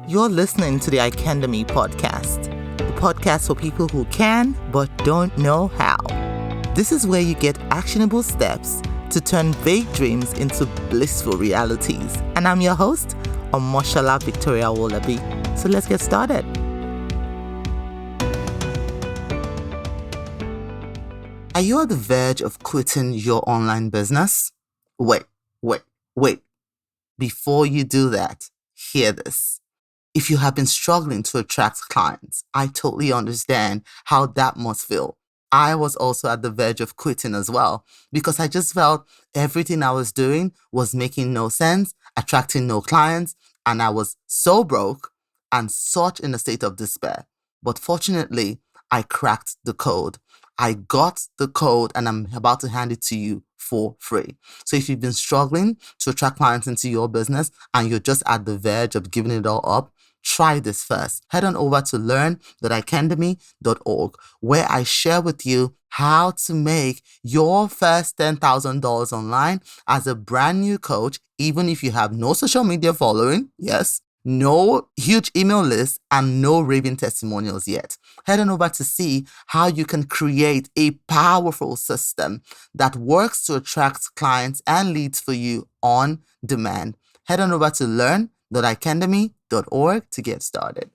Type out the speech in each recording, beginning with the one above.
You're listening to the Icandemy Podcast, the podcast for people who can but don't know how. This is where you get actionable steps to turn vague dreams into blissful realities. And I'm your host, Omoshola Victoria Wolabi. So let's get started. Are you on the verge of quitting your online business? Wait. Before you do that, hear this. If you have been struggling to attract clients, I totally understand how that must feel. I was also at the verge of quitting as well because I just felt everything I was doing was making no sense, attracting no clients, and I was so broke and such in a state of despair. But fortunately, I cracked the code. I got the code and I'm about to hand it to you for free. So if you've been struggling to attract clients into your business and you're just at the verge of giving it all up, try this first. Head on over to learn.icandemy.org, where I share with you how to make your first $10,000 online as a brand new coach, even if you have no social media following. Yes. No huge email list and no raving testimonials yet. Head on over to see how you can create a powerful system that works to attract clients and leads for you on demand. Head on over to learn.icandemy.org to get started.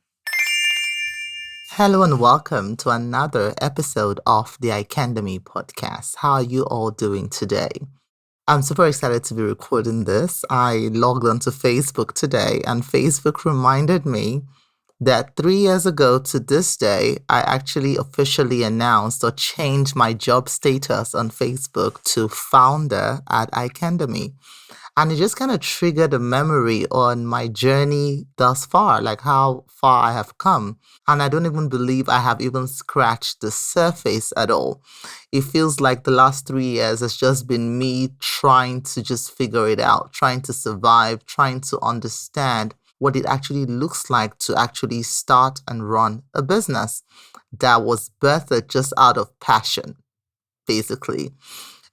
Hello and welcome to another episode of the Icandemy Podcast. How are you all doing today? I'm super excited to be recording this. I logged onto Facebook today and Facebook reminded me that 3 years ago to this day, I actually officially announced or changed my job status on Facebook to founder at Icandemy. And it just kind of triggered a memory on my journey thus far, like how far I have come. And I don't even believe I have even scratched the surface at all. It feels like the last 3 years has just been me trying to just figure it out, trying to survive, trying to understand what it actually looks like to actually start and run a business that was birthed just out of passion, basically.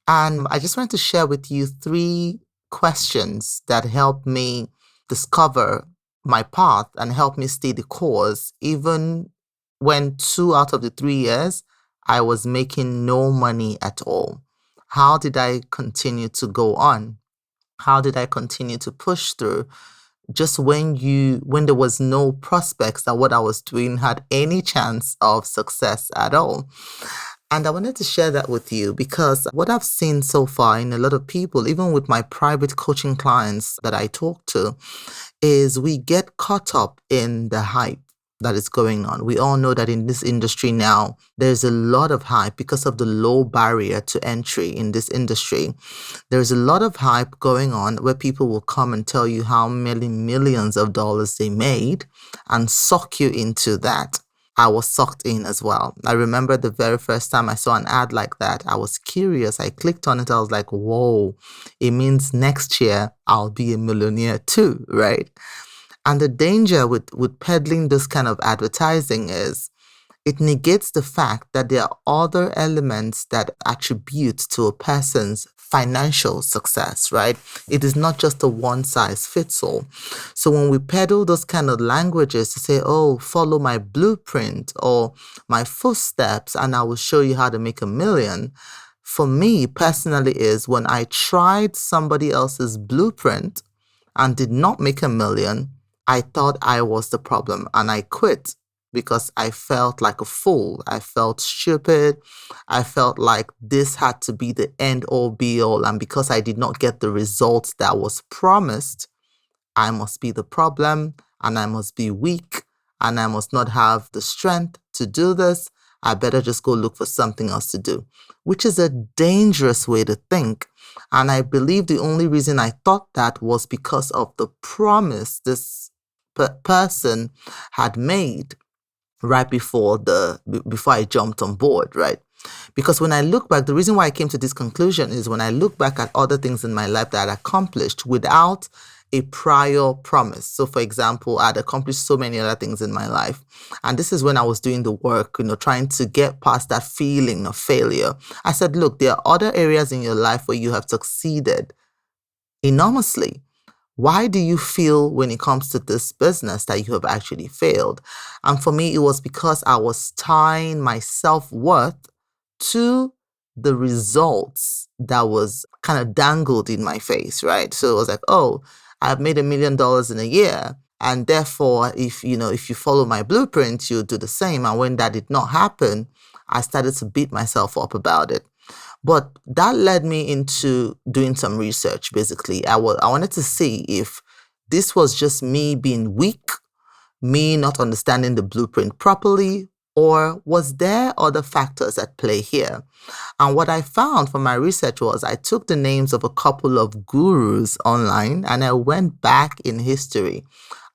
And I just wanted to share with you 3 questions that helped me discover my path and help me stay the course, even when 2 out of the 3 years I was making no money at all. How did I continue to go on? How did I continue to push through? Just when there was no prospects that what I was doing had any chance of success at all. And I wanted to share that with you because what I've seen so far in a lot of people, even with my private coaching clients that I talk to, is we get caught up in the hype that is going on. We all know that in this industry now, there's a lot of hype because of the low barrier to entry in this industry. There's a lot of hype going on where people will come and tell you how many millions of dollars they made and suck you into that. I was sucked in as well. I remember the very first time I saw an ad like that, I was curious. I clicked on it. I was like, whoa, it means next year I'll be a millionaire too, right? And the danger with peddling this kind of advertising is it negates the fact that there are other elements that attribute to a person's financial success, right? It is not just a one-size-fits-all. So when we peddle those kind of languages to say, oh, follow my blueprint or my footsteps and I will show you how to make $1 million, for me personally is when I tried somebody else's blueprint and did not make $1 million, I thought I was the problem and I quit. Because I felt like a fool. I felt stupid. I felt like this had to be the end all be all. And because I did not get the results that was promised, I must be the problem and I must be weak and I must not have the strength to do this. I better just go look for something else to do, which is a dangerous way to think. And I believe the only reason I thought that was because of the promise this person had made right before I jumped on board, right? Because when I look back, the reason why I came to this conclusion is when I look back at other things in my life that I accomplished without a prior promise. So for example, I'd accomplished so many other things in my life. And this is when I was doing the work, trying to get past that feeling of failure. I said, look, there are other areas in your life where you have succeeded enormously. why do you feel when it comes to this business that you have actually failed? And for me, it was because I was tying my self-worth to the results that was kind of dangled in my face, right? So it was like, oh, I've made $1 million in a year. And therefore, if you follow my blueprint, you'll do the same. And when that did not happen, I started to beat myself up about it. But that led me into doing some research, basically. I wanted to see if this was just me being weak, me not understanding the blueprint properly, or was there other factors at play here? And what I found from my research was I took the names of a couple of gurus online and I went back in history.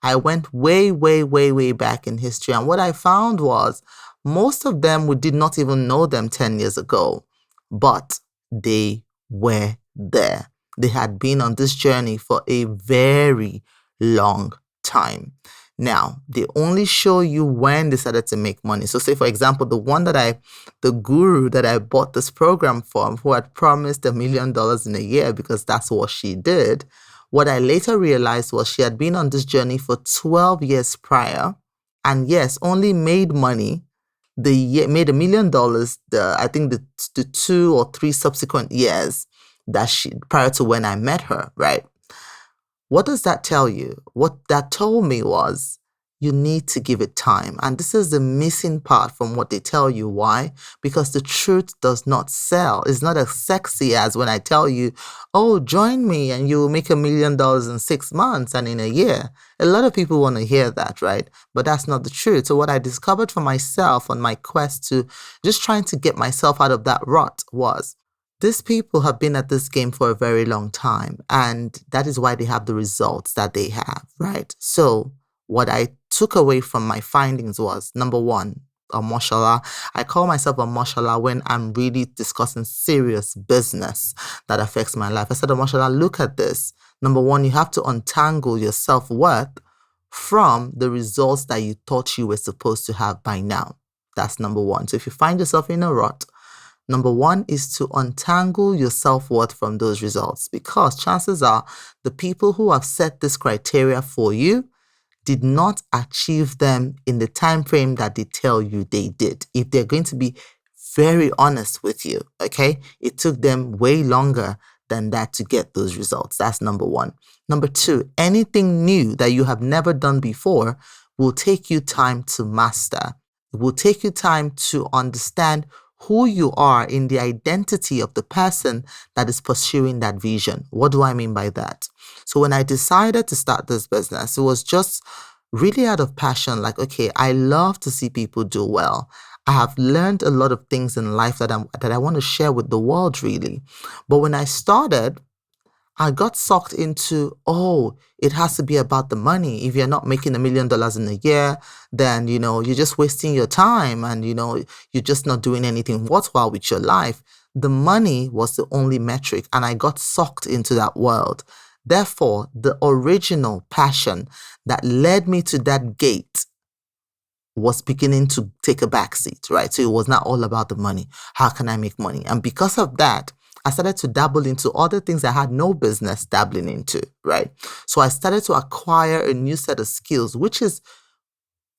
I went way, way, way, way back in history. And what I found was most of them, we did not even know them 10 years ago, but they were there. They had been on this journey for a very long time. Now, they only show you when they started to make money. So say, for example, the guru that I bought this program from, who had promised $1 million in a year because that's what she did, what I later realized was she had been on this journey for 12 years prior, and yes, only made money made $1 million, I think the 2 or 3 subsequent years prior to when I met her, right? What does that tell you? What that told me was you need to give it time. And this is the missing part from what they tell you. Why? Because the truth does not sell. It's not as sexy as when I tell you, oh, join me and you will make $1 million in 6 months and in a year. A lot of people want to hear that, right? But that's not the truth. So what I discovered for myself on my quest to just trying to get myself out of that rut was these people have been at this game for a very long time, and that is why they have the results that they have, right? So what I took away from my findings was, number one, a mashallah. I call myself a mashallah when I'm really discussing serious business that affects my life. I said, mashallah, look at this. Number one, you have to untangle your self-worth from the results that you thought you were supposed to have by now. That's number one. So if you find yourself in a rut, number one is to untangle your self-worth from those results, because chances are the people who have set this criteria for you did not achieve them in the time frame that they tell you they did. If they're going to be very honest with you, okay, it took them way longer than that to get those results. That's number one. Number two, anything new that you have never done before will take you time to master. It will take you time to understand who you are in the identity of the person that is pursuing that vision. What do I mean by that? So when I decided to start this business, it was just really out of passion. Like, okay, I love to see people do well. I have learned a lot of things in life that I want to share with the world, really. But when I started, I got sucked into, oh, it has to be about the money. If you're not making $1 million in a year, then, you're just wasting your time and, you're just not doing anything worthwhile with your life. The money was the only metric, and I got sucked into that world. Therefore, the original passion that led me to that gate was beginning to take a backseat, right? So it was not all about the money. How can I make money? And because of that, I started to dabble into other things I had no business dabbling into, right? So I started to acquire a new set of skills, which is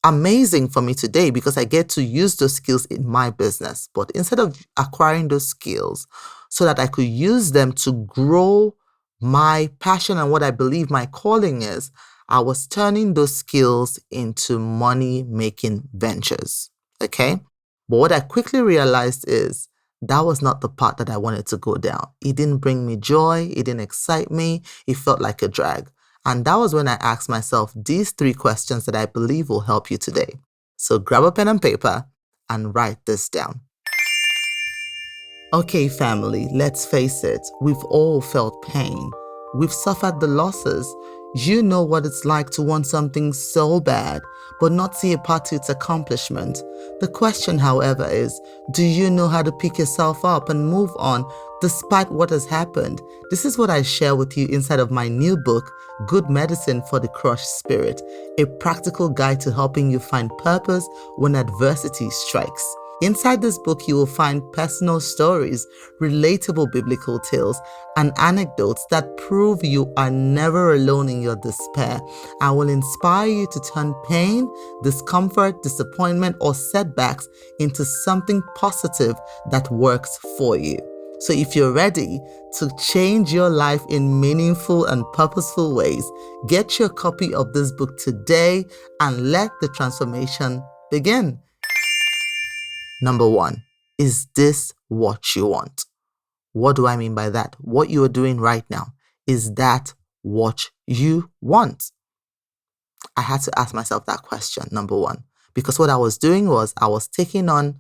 amazing for me today because I get to use those skills in my business. But instead of acquiring those skills so that I could use them to grow my passion and what I believe my calling is, I was turning those skills into money-making ventures, okay? But what I quickly realized is that was not the path that I wanted to go down. It didn't bring me joy. It didn't excite me. It felt like a drag. And that was when I asked myself these 3 questions that I believe will help you today. So grab a pen and paper and write this down. Okay, family, let's face it. We've all felt pain. We've suffered the losses. You know what it's like to want something so bad, but not see a path to its accomplishment. The question, however, is, do you know how to pick yourself up and move on despite what has happened? This is what I share with you inside of my new book, Good Medicine for the Crushed Spirit, a practical guide to helping you find purpose when adversity strikes. Inside this book, you will find personal stories, relatable biblical tales, and anecdotes that prove you are never alone in your despair and will inspire you to turn pain, discomfort, disappointment, or setbacks into something positive that works for you. So if you're ready to change your life in meaningful and purposeful ways, get your copy of this book today and let the transformation begin. Number one, is this what you want? What do I mean by that? What you are doing right now, is that what you want? I had to ask myself that question, number one, because what I was doing was I was taking on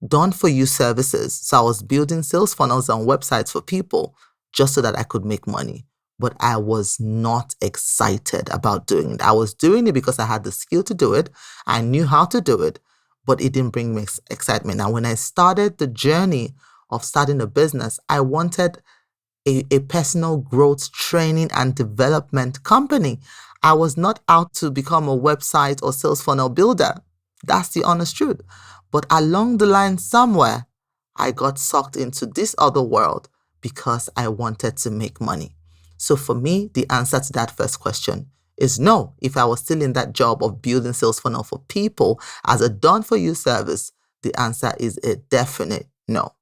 done for you services. So I was building sales funnels and websites for people just so that I could make money. But I was not excited about doing it. I was doing it because I had the skill to do it. I knew how to do it, but it didn't bring me excitement. Now, when I started the journey of starting a business, I wanted a personal growth training and development company. I was not out to become a website or sales funnel builder. That's the honest truth. But along the line somewhere, I got sucked into this other world because I wanted to make money. So for me, the answer to that first question is no. If I was still in that job of building sales funnel for people as a done-for-you service, the answer is a definite no.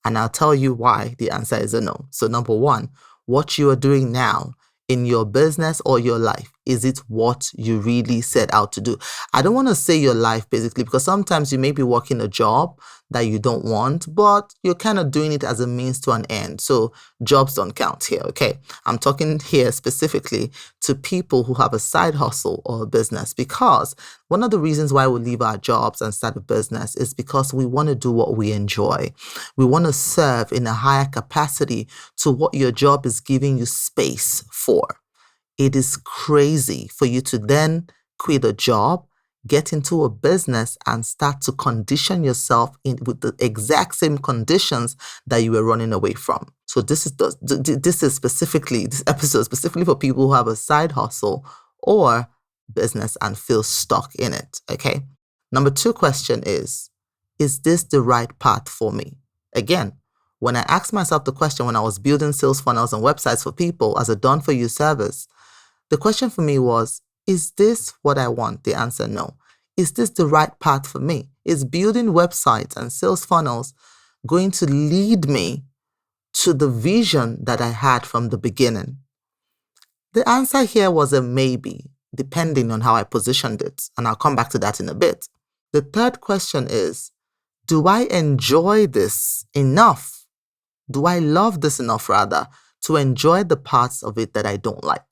And I'll tell you why the answer is a no. So number one, what you are doing now in your business or your life, is it what you really set out to do? I don't want to say your life basically, because sometimes you may be working a job that you don't want, but you're kind of doing it as a means to an end. So jobs don't count here, okay? I'm talking here specifically to people who have a side hustle or a business, because one of the reasons why we leave our jobs and start a business is because we want to do what we enjoy. We want to serve in a higher capacity to what your job is giving you space for. It is crazy for you to then quit a job, get into a business, and start to condition yourself with the exact same conditions that you were running away from. So this episode specifically for people who have a side hustle or business and feel stuck in it. Okay. Number two question is this the right path for me? Again, when I asked myself the question when I was building sales funnels and websites for people as a done-for-you service, the question for me was, is this what I want? The answer, no. Is this the right path for me? Is building websites and sales funnels going to lead me to the vision that I had from the beginning? The answer here was a maybe, depending on how I positioned it. And I'll come back to that in a bit. The third question is, do I enjoy this enough? Do I love this enough, rather, to enjoy the parts of it that I don't like?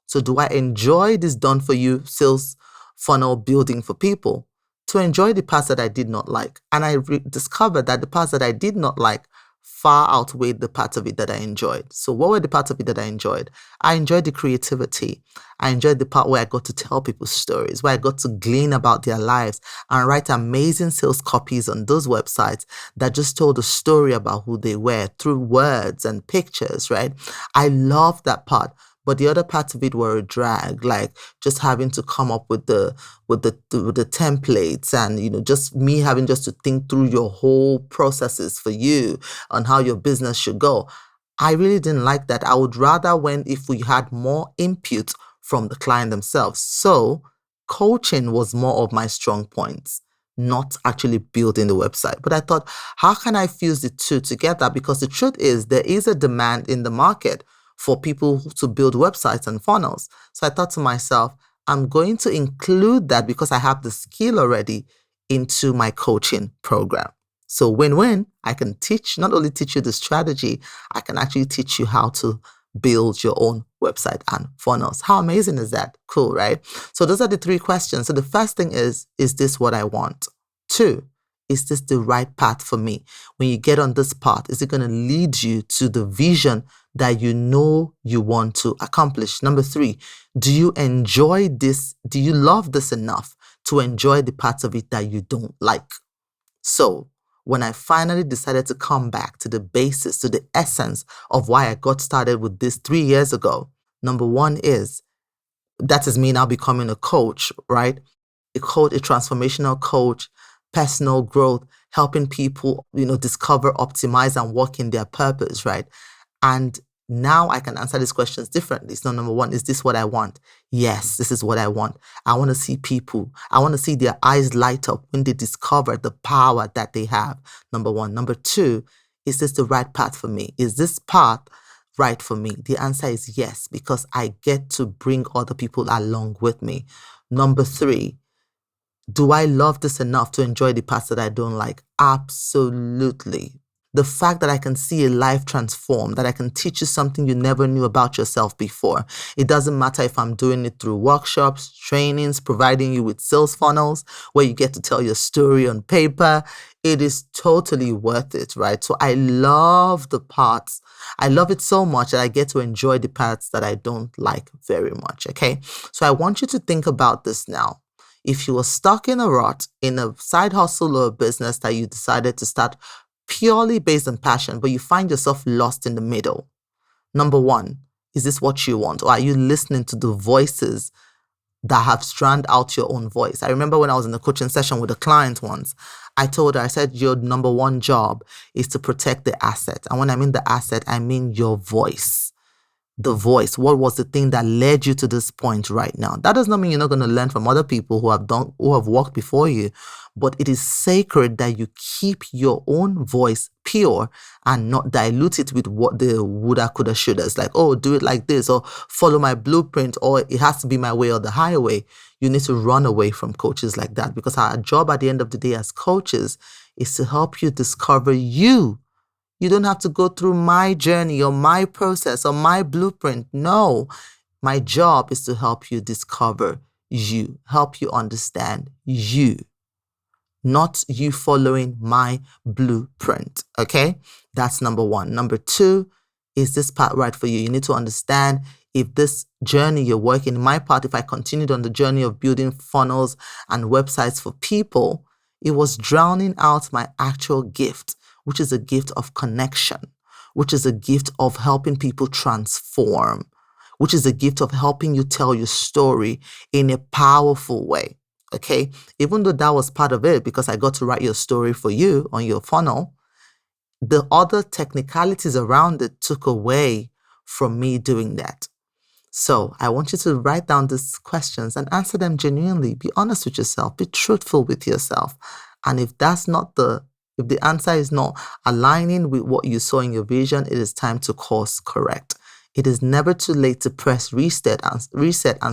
So do I enjoy this done-for-you sales funnel building for people to enjoy the parts that I did not like? And I discovered that the parts that I did not like far outweighed the parts of it that I enjoyed. So what were the parts of it that I enjoyed? I enjoyed the creativity. I enjoyed the part where I got to tell people stories, where I got to glean about their lives and write amazing sales copies on those websites that just told a story about who they were through words and pictures, right? I loved that part. But the other parts of it were a drag, like just having to come up with the templates and, just me having just to think through your whole processes for you on how your business should go. I really didn't like that. I would rather if we had more input from the client themselves. So coaching was more of my strong points, not actually building the website. But I thought, how can I fuse the two together? Because the truth is there is a demand in the market for people to build websites and funnels. So I thought to myself, I'm going to include that because I have the skill already into my coaching program. So win-win, I can not only teach you the strategy, I can actually teach you how to build your own website and funnels. How amazing is that? Cool, right? So those are the three questions. So the first thing is this what I want? 2, is this the right path for me? When you get on this path, is it going to lead you to the vision that you know you want to accomplish? Number 3, do you enjoy this? Do you love this enough to enjoy the parts of it that you don't like? So when I finally decided to come back to the basis, to the essence of why I got started with this 3 years ago, number 1 is, that is me now becoming a coach, right? A transformational coach personal growth, helping people, discover, optimize, and work in their purpose, right? And now I can answer these questions differently. So number one, is this what I want? Yes, this is what I want. I want to see people. I want to see their eyes light up when they discover the power that they have. Number one. Number two, is this the right path for me? Is this path right for me? The answer is yes, because I get to bring other people along with me. Number three, do I love this enough to enjoy the parts that I don't like? Absolutely. The fact that I can see a life transform, that I can teach you something you never knew about yourself before. It doesn't matter if I'm doing it through workshops, trainings, providing you with sales funnels where you get to tell your story on paper. It is totally worth it, right? So I love the parts. I love it so much that I get to enjoy the parts that I don't like very much, okay? So I want you to think about this now. If you were stuck in a rut, in a side hustle or a business that you decided to start purely based on passion, but you find yourself lost in the middle. Number one, is this what you want? Or are you listening to the voices that have drowned out your own voice? I remember when I was in a coaching session with a client once, I told her, I said, your number one job is to protect the asset. And when I mean the asset, I mean your voice. The voice. What was the thing that led you to this point right now? That does not mean you're not going to learn from other people who have walked before you, but it is sacred that you keep your own voice pure and not dilute it with what the woulda, coulda, shouldas, like, oh, do it like this, or follow my blueprint, or it has to be my way or the highway. You need to run away from coaches like that, because our job at the end of the day as coaches is to help you discover you. You don't have to go through my journey or my process or my blueprint. No, my job is to help you discover you, help you understand you, not you following my blueprint. Okay, that's number one. Number two, is this part right for you? You need to understand if this journey you're working, my part, if I continued on the journey of building funnels and websites for people, it was drowning out my actual gift, which is a gift of connection, which is a gift of helping people transform, which is a gift of helping you tell your story in a powerful way, okay? Even though that was part of it, because I got to write your story for you on your funnel, the other technicalities around it took away from me doing that. So I want you to write down these questions and answer them genuinely. Be honest with yourself. Be truthful with yourself. And if the answer is not aligning with what you saw in your vision, it is time to course correct. It is never too late to press reset and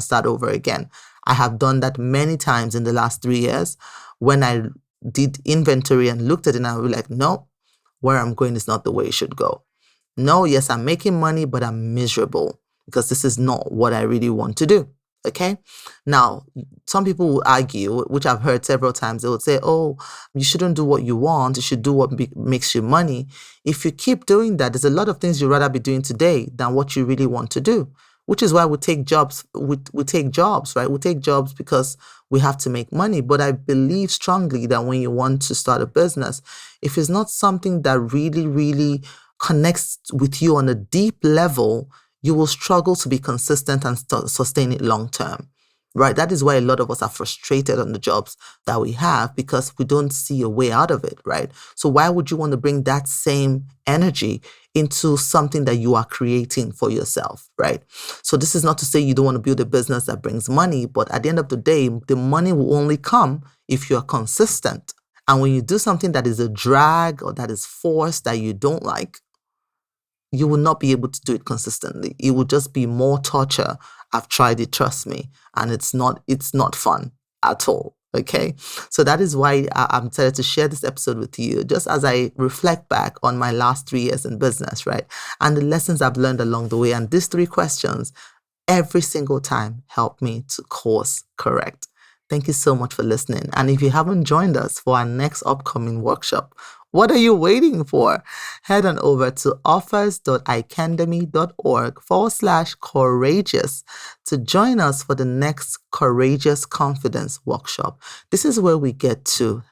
start over again. I have done that many times in the last 3 years when I did inventory and looked at it and I was like, no, where I'm going is not the way it should go. No, yes, I'm making money, but I'm miserable because this is not what I really want to do. Okay. Now, some people will argue, which I've heard several times, they would say, oh, you shouldn't do what you want. You should do what makes you money. If you keep doing that, there's a lot of things you'd rather be doing today than what you really want to do, which is why we take jobs. We take jobs, right? We take jobs because we have to make money. But I believe strongly that when you want to start a business, if it's not something that really, really connects with you on a deep level, you will struggle to be consistent and sustain it long term, right? That is why a lot of us are frustrated on the jobs that we have because we don't see a way out of it, right? So why would you want to bring that same energy into something that you are creating for yourself, right? So this is not to say you don't want to build a business that brings money, but at the end of the day, the money will only come if you're consistent. And when you do something that is a drag or that is forced that you don't like, you will not be able to do it consistently. It will just be more torture. I've tried it, trust me. And it's not fun at all. Okay. So that is why I'm excited to share this episode with you, just as I reflect back on my last 3 years in business, right? And the lessons I've learned along the way. And these 3 questions, every single time, help me to course correct. Thank you so much for listening. And if you haven't joined us for our next upcoming workshop, what are you waiting for? Head on over to offers.icandemy.org/courageous to join us for the next Courageous Confidence workshop. This is where we get to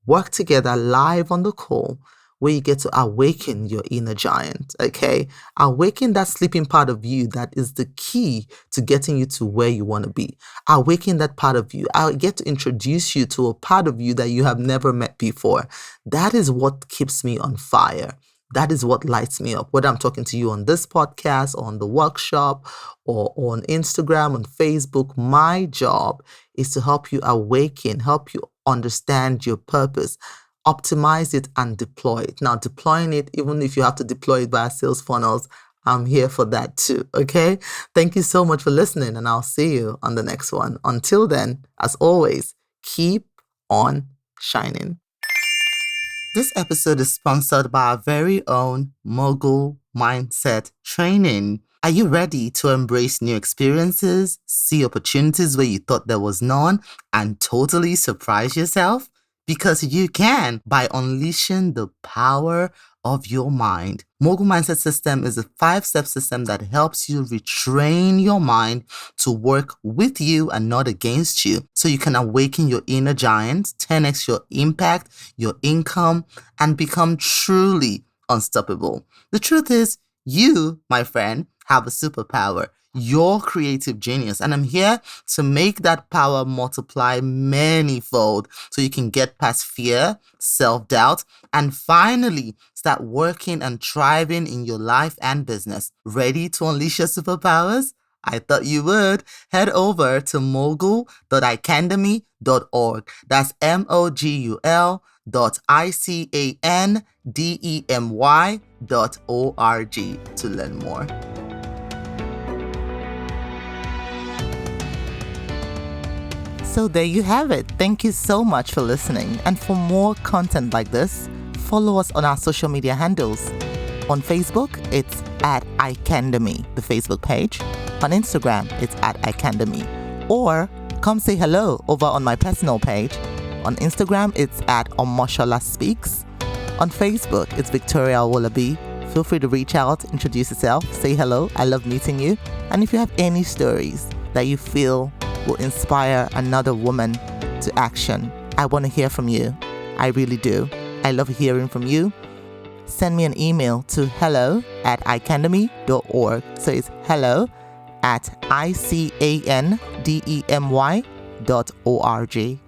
work together live on the call where you get to awaken your inner giant, okay? Awaken that sleeping part of you that is the key to getting you to where you want to be. Awaken that part of you. I get to introduce you to a part of you that you have never met before. That is what keeps me on fire. That is what lights me up. Whether I'm talking to you on this podcast, or on the workshop, or on Instagram, on Facebook, my job is to help you awaken, help you understand your purpose, optimize it, and deploy it. Now, deploying it, even if you have to deploy it via sales funnels, I'm here for that too, okay? Thank you so much for listening, and I'll see you on the next one. Until then, as always, keep on shining. This episode is sponsored by our very own Mogul Mindset Training. Are you ready to embrace new experiences, see opportunities where you thought there was none, and totally surprise yourself? Because you can by unleashing the power of your mind. Mogul Mindset System is a 5-step system that helps you retrain your mind to work with you and not against you, so you can awaken your inner giant, 10x your impact, your income, and become truly unstoppable. The truth is, you, my friend, have a superpower, your creative genius, and I'm here to make that power multiply manyfold so you can get past fear, self-doubt, and finally start working and thriving in your life and business. Ready to unleash your superpowers? I thought you would. Head over to mogul.icandemy.org. That's mogul.icandemy.org to learn more. So there you have it. Thank you so much for listening. And for more content like this, follow us on our social media handles. On Facebook, it's at Icandemy, the Facebook page. On Instagram, it's at Icandemy. Or come say hello over on my personal page. On Instagram, it's at Omoshola Speaks. On Facebook, it's Victoria Wolabi. Feel free to reach out, introduce yourself, say hello. I love meeting you. And if you have any stories that you feel will inspire another woman to action, I want to hear from you. I really do. I love hearing from you. Send me an email to hello@icandemy.org. So it's hello@icandemy.org.